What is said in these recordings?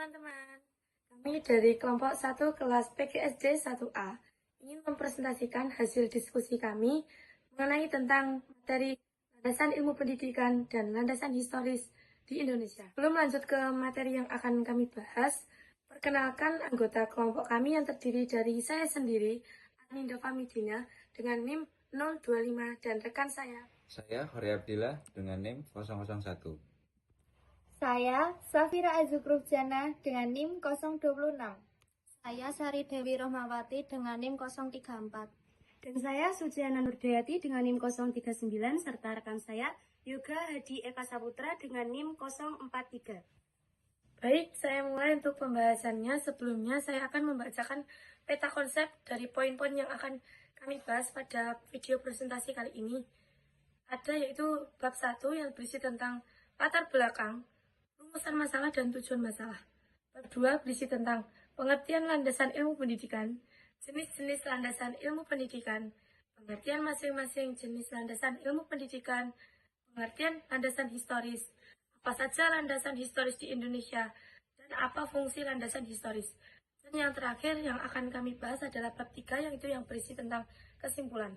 teman-teman, kami dari kelompok 1 kelas PGSD 1A ingin mempresentasikan hasil diskusi kami mengenai tentang materi landasan ilmu pendidikan dan landasan historis di Indonesia. Sebelum lanjut ke materi yang akan kami bahas, perkenalkan anggota kelompok kami yang terdiri dari saya sendiri, Aninda Famidina, dengan NIM 025 dan rekan saya. Saya Hori Abdillah dengan NIM 001. Saya Safira Azukrufjana dengan NIM 026. Saya Sari Dewi Rohmawati dengan NIM 034. Dan saya Sujiana Nurdayati dengan NIM 039 serta rekan saya Yoga Hadi Eka Saputra dengan NIM 043. Baik, saya mulai untuk pembahasannya. Sebelumnya saya akan membacakan peta konsep dari poin-poin yang akan kami bahas pada video presentasi kali ini. Ada yaitu bab 1 yang berisi tentang latar belakang, rumusan masalah dan tujuan masalah. Bab 2 berisi tentang pengertian landasan ilmu pendidikan, jenis-jenis landasan ilmu pendidikan, pengertian masing-masing jenis landasan ilmu pendidikan, pengertian landasan historis, apa saja landasan historis di Indonesia, dan apa fungsi landasan historis. Dan yang terakhir yang akan kami bahas adalah bab 3 yaitu yang berisi tentang kesimpulan.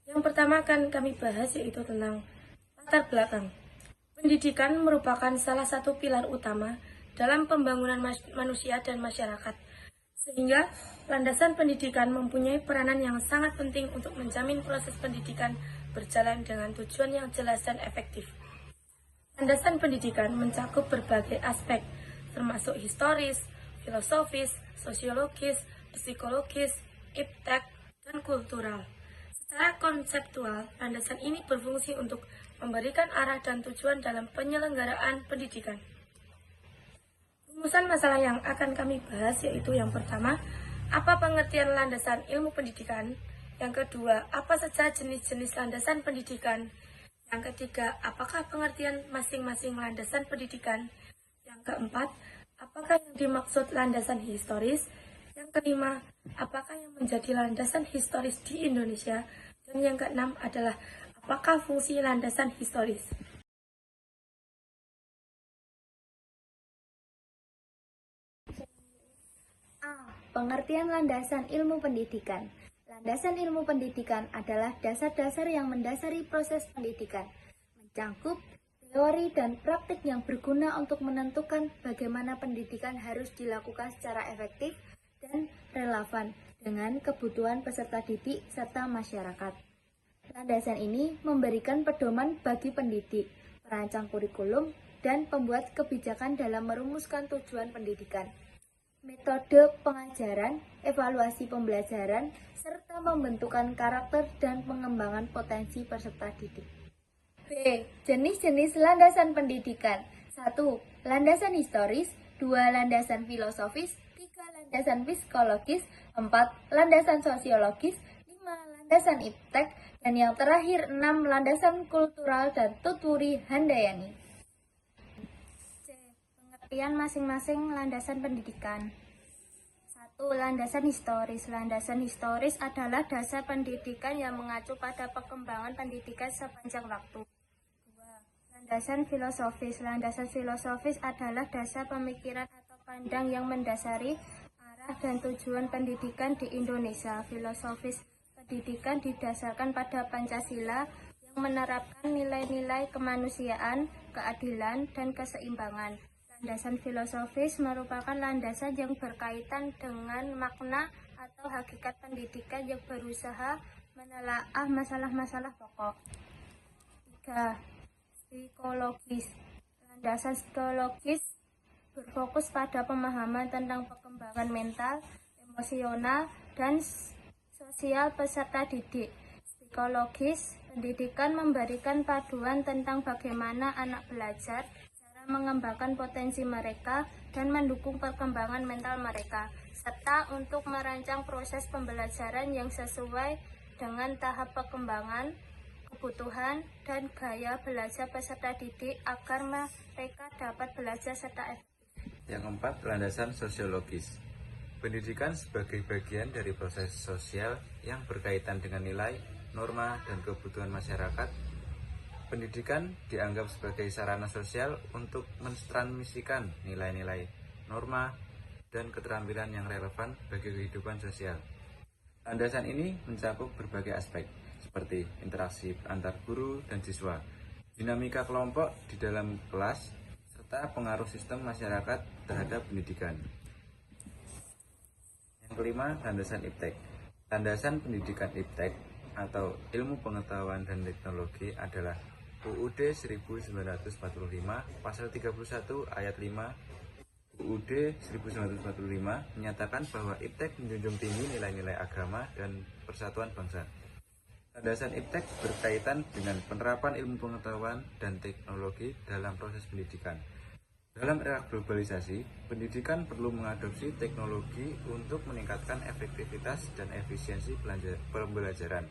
Yang pertama akan kami bahas yaitu tentang latar belakang. Pendidikan merupakan salah satu pilar utama dalam pembangunan manusia dan masyarakat, sehingga landasan pendidikan mempunyai peranan yang sangat penting untuk menjamin proses pendidikan berjalan dengan tujuan yang jelas dan efektif. Landasan pendidikan mencakup berbagai aspek, termasuk historis, filosofis, sosiologis, psikologis, iptek, dan kultural. Secara konseptual, landasan ini berfungsi untuk memberikan arah dan tujuan dalam penyelenggaraan pendidikan. Rumusan masalah yang akan kami bahas yaitu yang pertama, apa pengertian landasan ilmu pendidikan? Yang kedua, apa saja jenis-jenis landasan pendidikan? Yang ketiga, apakah pengertian masing-masing landasan pendidikan? Yang keempat, apakah yang dimaksud landasan historis? Yang kelima, apakah yang menjadi landasan historis di Indonesia? Dan yang keenam adalah apakah fungsi landasan historis? A. Pengertian landasan ilmu pendidikan. Landasan ilmu pendidikan adalah dasar-dasar yang mendasari proses pendidikan, mencangkup teori dan praktik yang berguna untuk menentukan bagaimana pendidikan harus dilakukan secara efektif dan relevan dengan kebutuhan peserta didik serta masyarakat. Landasan ini memberikan pedoman bagi pendidik, perancang kurikulum, dan pembuat kebijakan dalam merumuskan tujuan pendidikan, metode pengajaran, evaluasi pembelajaran, serta pembentukan karakter dan pengembangan potensi peserta didik. B. Jenis-jenis landasan pendidikan. 1. Landasan historis. 2. Landasan filosofis. 3. Landasan psikologis. 4. Landasan sosiologis. 5. Landasan iptek. Dan yang terakhir 6. Landasan kultural dan tuturi handayani. C. Pengertian masing-masing landasan pendidikan. 1. Landasan historis. Landasan historis adalah dasar pendidikan yang mengacu pada perkembangan pendidikan sepanjang waktu. 2. Landasan filosofis. Landasan filosofis adalah dasar pemikiran atau pandang yang mendasari arah dan tujuan pendidikan di Indonesia. Filosofis pendidikan didasarkan pada Pancasila yang menerapkan nilai-nilai kemanusiaan, keadilan, dan keseimbangan. Landasan filosofis merupakan landasan yang berkaitan dengan makna atau hakikat pendidikan yang berusaha menelaah masalah-masalah pokok. 3. Psikologis. Landasan psikologis berfokus pada pemahaman tentang perkembangan mental, emosional, dan sosial peserta didik. Psikologis pendidikan memberikan panduan tentang bagaimana anak belajar, cara mengembangkan potensi mereka, dan mendukung perkembangan mental mereka, serta untuk merancang proses pembelajaran yang sesuai dengan tahap perkembangan, kebutuhan, dan gaya belajar peserta didik agar mereka dapat belajar serta efektif. Yang keempat, landasan sosiologis. Pendidikan sebagai bagian dari proses sosial yang berkaitan dengan nilai, norma, dan kebutuhan masyarakat Pendidikan dianggap sebagai sarana sosial untuk mentransmisikan nilai-nilai, norma, dan keterampilan yang relevan bagi kehidupan sosial. Landasan ini mencakup berbagai aspek, seperti interaksi antar guru dan siswa, dinamika kelompok di dalam kelas, serta pengaruh sistem masyarakat terhadap pendidikan. Yang kelima, landasan IPTEK. Landasan pendidikan IPTEK atau Ilmu Pengetahuan dan Teknologi adalah UUD 1945 Pasal 31 Ayat 5 UUD 1945 menyatakan bahwa IPTEK menjunjung tinggi nilai-nilai agama dan persatuan bangsa. Landasan IPTEK berkaitan dengan penerapan ilmu pengetahuan dan teknologi dalam proses pendidikan. Dalam era globalisasi, pendidikan perlu mengadopsi teknologi untuk meningkatkan efektivitas dan efisiensi pembelajaran,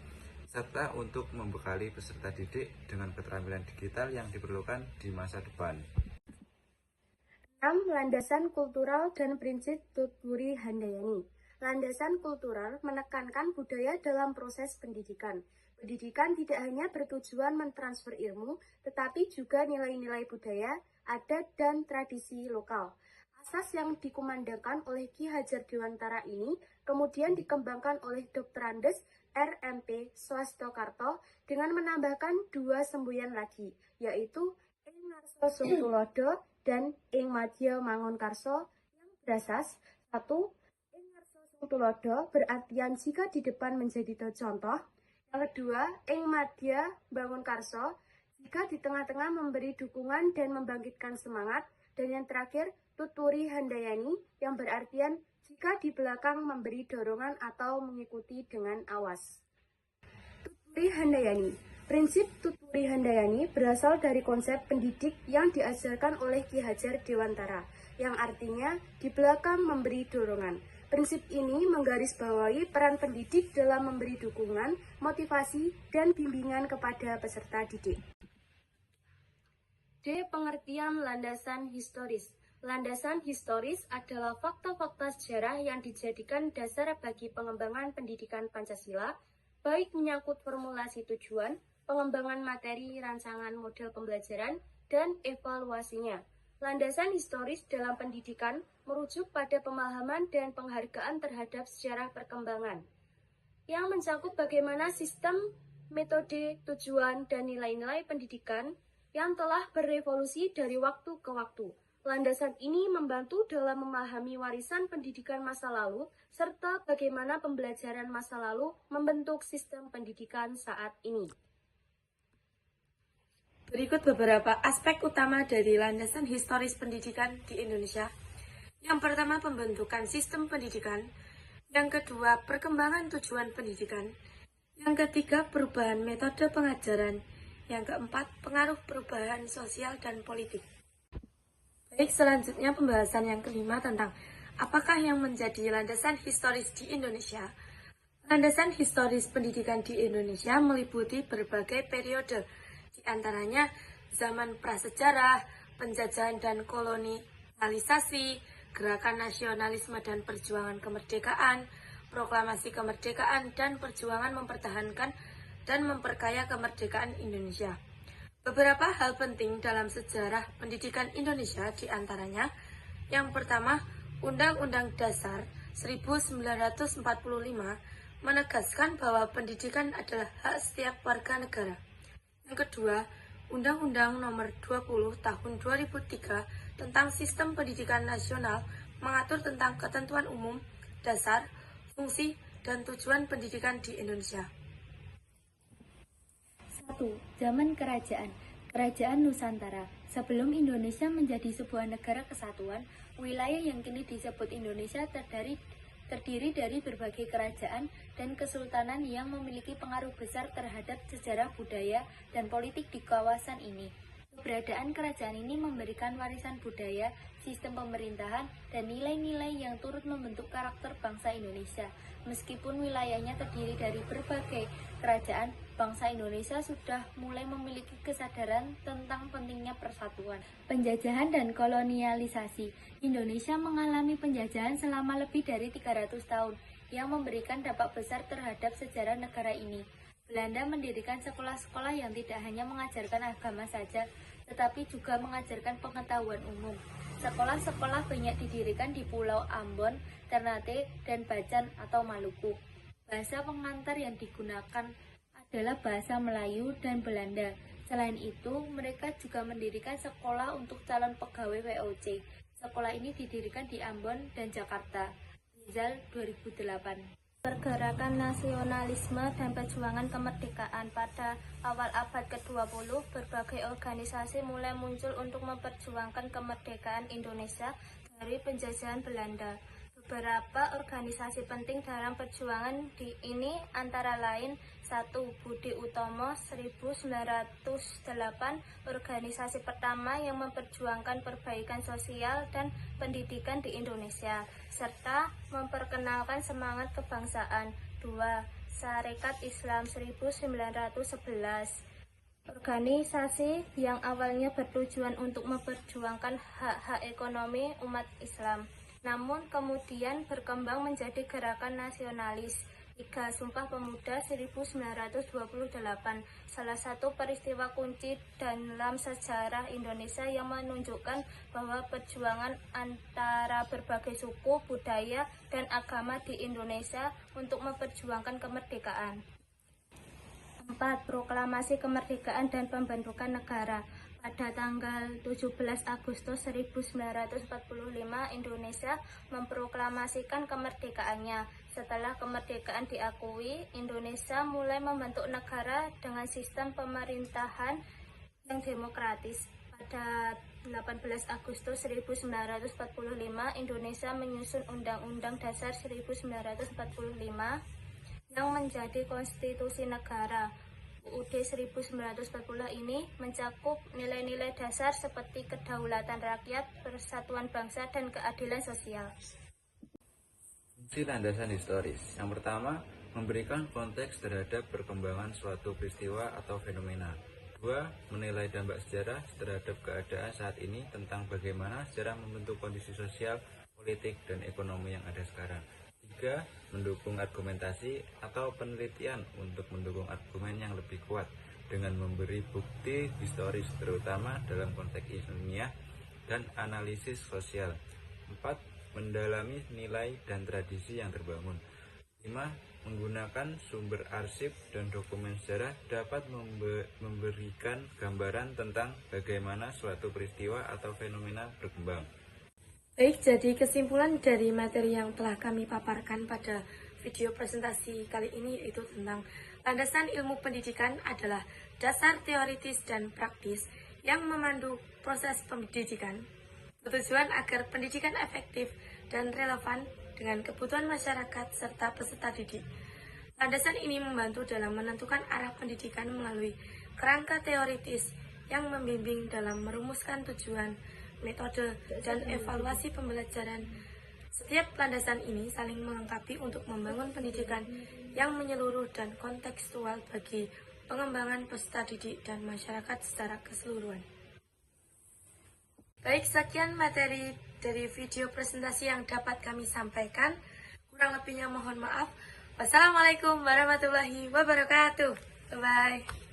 serta untuk membekali peserta didik dengan keterampilan digital yang diperlukan di masa depan. 6. Landasan kultural dan prinsip Tutwuri Handayani. Landasan kultural menekankan budaya dalam proses pendidikan. Pendidikan tidak hanya bertujuan mentransfer ilmu, tetapi juga nilai-nilai budaya, adat, dan tradisi lokal. Asas yang dikumandangkan oleh Ki Hajar Dewantara ini kemudian dikembangkan oleh Dr. Andes RMP Swastokarto dengan menambahkan 2 semboyan lagi, yaitu Ing Ngarso Sungtulodo dan Ing Madya Mangunkarso yang berasas 1. Ing Ngarso Sungtulodo berartian jika di depan menjadi contoh. Yang kedua, Ing Madya Mangunkarso jika di tengah-tengah memberi dukungan dan membangkitkan semangat. Dan yang terakhir, Tutwuri Handayani yang berartian jika di belakang memberi dorongan atau mengikuti dengan awas. Tutwuri Handayani. Prinsip Tutwuri Handayani berasal dari konsep pendidik yang diajarkan oleh Ki Hajar Dewantara, yang artinya di belakang memberi dorongan. Prinsip ini menggarisbawahi peran pendidik dalam memberi dukungan, motivasi, dan bimbingan kepada peserta didik. D. Pengertian landasan historis. Landasan historis adalah fakta-fakta sejarah yang dijadikan dasar bagi pengembangan pendidikan Pancasila, baik menyangkut formulasi tujuan, pengembangan materi, rancangan model pembelajaran, dan evaluasinya. Landasan historis dalam pendidikan merujuk pada pemahaman dan penghargaan terhadap sejarah perkembangan, yang mencakup bagaimana sistem, metode, tujuan, dan nilai-nilai pendidikan yang telah berevolusi dari waktu ke waktu. Landasan ini membantu dalam memahami warisan pendidikan masa lalu, serta bagaimana pembelajaran masa lalu membentuk sistem pendidikan saat ini. Berikut beberapa aspek utama dari landasan historis pendidikan di Indonesia. Yang pertama, pembentukan sistem pendidikan. Yang kedua, perkembangan tujuan pendidikan. Yang ketiga, perubahan metode pengajaran. Yang keempat, pengaruh perubahan sosial dan politik. Baik, selanjutnya pembahasan yang kelima tentang apakah yang menjadi landasan historis di Indonesia. Landasan historis pendidikan di Indonesia meliputi berbagai periode, di antaranya zaman prasejarah, penjajahan dan kolonialisasi, gerakan nasionalisme dan perjuangan kemerdekaan, proklamasi kemerdekaan, dan perjuangan mempertahankan dan memperkaya kemerdekaan Indonesia. Beberapa hal penting dalam sejarah pendidikan Indonesia di antaranya, yang pertama, Undang-Undang Dasar 1945 menegaskan bahwa pendidikan adalah hak setiap warga negara. Yang kedua, Undang-Undang Nomor 20 Tahun 2003 tentang Sistem Pendidikan Nasional mengatur tentang ketentuan umum, dasar, fungsi, dan tujuan pendidikan di Indonesia. 1. Zaman Kerajaan. Kerajaan Nusantara. Sebelum Indonesia menjadi sebuah negara kesatuan, wilayah yang kini disebut Indonesia terdiri dari berbagai kerajaan dan kesultanan yang memiliki pengaruh besar terhadap sejarah budaya dan politik di kawasan ini. Keberadaan kerajaan ini memberikan warisan budaya, sistem pemerintahan, dan nilai-nilai yang turut membentuk karakter bangsa Indonesia. Meskipun wilayahnya terdiri dari berbagai kerajaan, bangsa Indonesia sudah mulai memiliki kesadaran tentang pentingnya persatuan. Penjajahan dan kolonialisasi. Indonesia mengalami penjajahan selama lebih dari 300 tahun yang memberikan dampak besar terhadap sejarah negara ini. Belanda mendirikan sekolah-sekolah yang tidak hanya mengajarkan agama saja, tetapi juga mengajarkan pengetahuan umum. Sekolah-sekolah banyak didirikan di Pulau Ambon, Ternate, dan Bacan atau Maluku. Bahasa pengantar yang digunakan adalah bahasa Melayu dan Belanda. Selain itu, mereka juga mendirikan sekolah untuk calon pegawai WOC. Sekolah ini didirikan di Ambon dan Jakarta. Rizal 2008. Pergerakan nasionalisme dan perjuangan kemerdekaan. Pada awal abad ke-20, berbagai organisasi mulai muncul untuk memperjuangkan kemerdekaan Indonesia dari penjajahan Belanda. Beberapa organisasi penting dalam perjuangan ini antara lain 1. Budi Utomo 1908, organisasi pertama yang memperjuangkan perbaikan sosial dan pendidikan di Indonesia, serta memperkenalkan semangat kebangsaan. 2. Sarekat Islam 1911, organisasi yang awalnya bertujuan untuk memperjuangkan hak-hak ekonomi umat Islam, namun kemudian berkembang menjadi gerakan nasionalis. 3. Sumpah Pemuda 1928, salah satu peristiwa kunci dalam sejarah Indonesia yang menunjukkan bahwa perjuangan antara berbagai suku, budaya, dan agama di Indonesia untuk memperjuangkan kemerdekaan. 4. Proklamasi Kemerdekaan dan Pembentukan Negara. Pada tanggal 17 Agustus 1945, Indonesia memproklamasikan kemerdekaannya. Setelah kemerdekaan diakui, Indonesia mulai membentuk negara dengan sistem pemerintahan yang demokratis. Pada 18 Agustus 1945, Indonesia menyusun Undang-Undang Dasar 1945 yang menjadi konstitusi negara. UUD 1940 ini mencakup nilai-nilai dasar seperti kedaulatan rakyat, persatuan bangsa, dan keadilan sosial. Fungsi landasan historis. Yang pertama, memberikan konteks terhadap perkembangan suatu peristiwa atau fenomena. 2. Menilai dampak sejarah terhadap keadaan saat ini tentang bagaimana sejarah membentuk kondisi sosial, politik, dan ekonomi yang ada sekarang. 3. Mendukung argumentasi atau penelitian untuk mendukung argumen yang lebih kuat dengan memberi bukti historis terutama dalam konteks ilmiah dan analisis sosial. 4. Mendalami nilai dan tradisi yang terbangun. 5. Menggunakan sumber arsip dan dokumen sejarah dapat memberikan gambaran tentang bagaimana suatu peristiwa atau fenomena berkembang. Baik, jadi kesimpulan dari materi yang telah kami paparkan pada video presentasi kali ini yaitu tentang landasan ilmu pendidikan adalah dasar teoritis dan praktis yang memandu proses pendidikan, bertujuan agar pendidikan efektif dan relevan dengan kebutuhan masyarakat serta peserta didik. Landasan ini membantu dalam menentukan arah pendidikan melalui kerangka teoritis yang membimbing dalam merumuskan tujuan, metode, dan evaluasi pembelajaran. Setiap landasan ini saling melengkapi untuk membangun pendidikan yang menyeluruh dan kontekstual bagi pengembangan peserta didik dan masyarakat secara keseluruhan. Baik, sekian materi dari video presentasi yang dapat kami sampaikan. Kurang lebihnya mohon maaf. Wassalamualaikum warahmatullahi wabarakatuh. Bye-bye.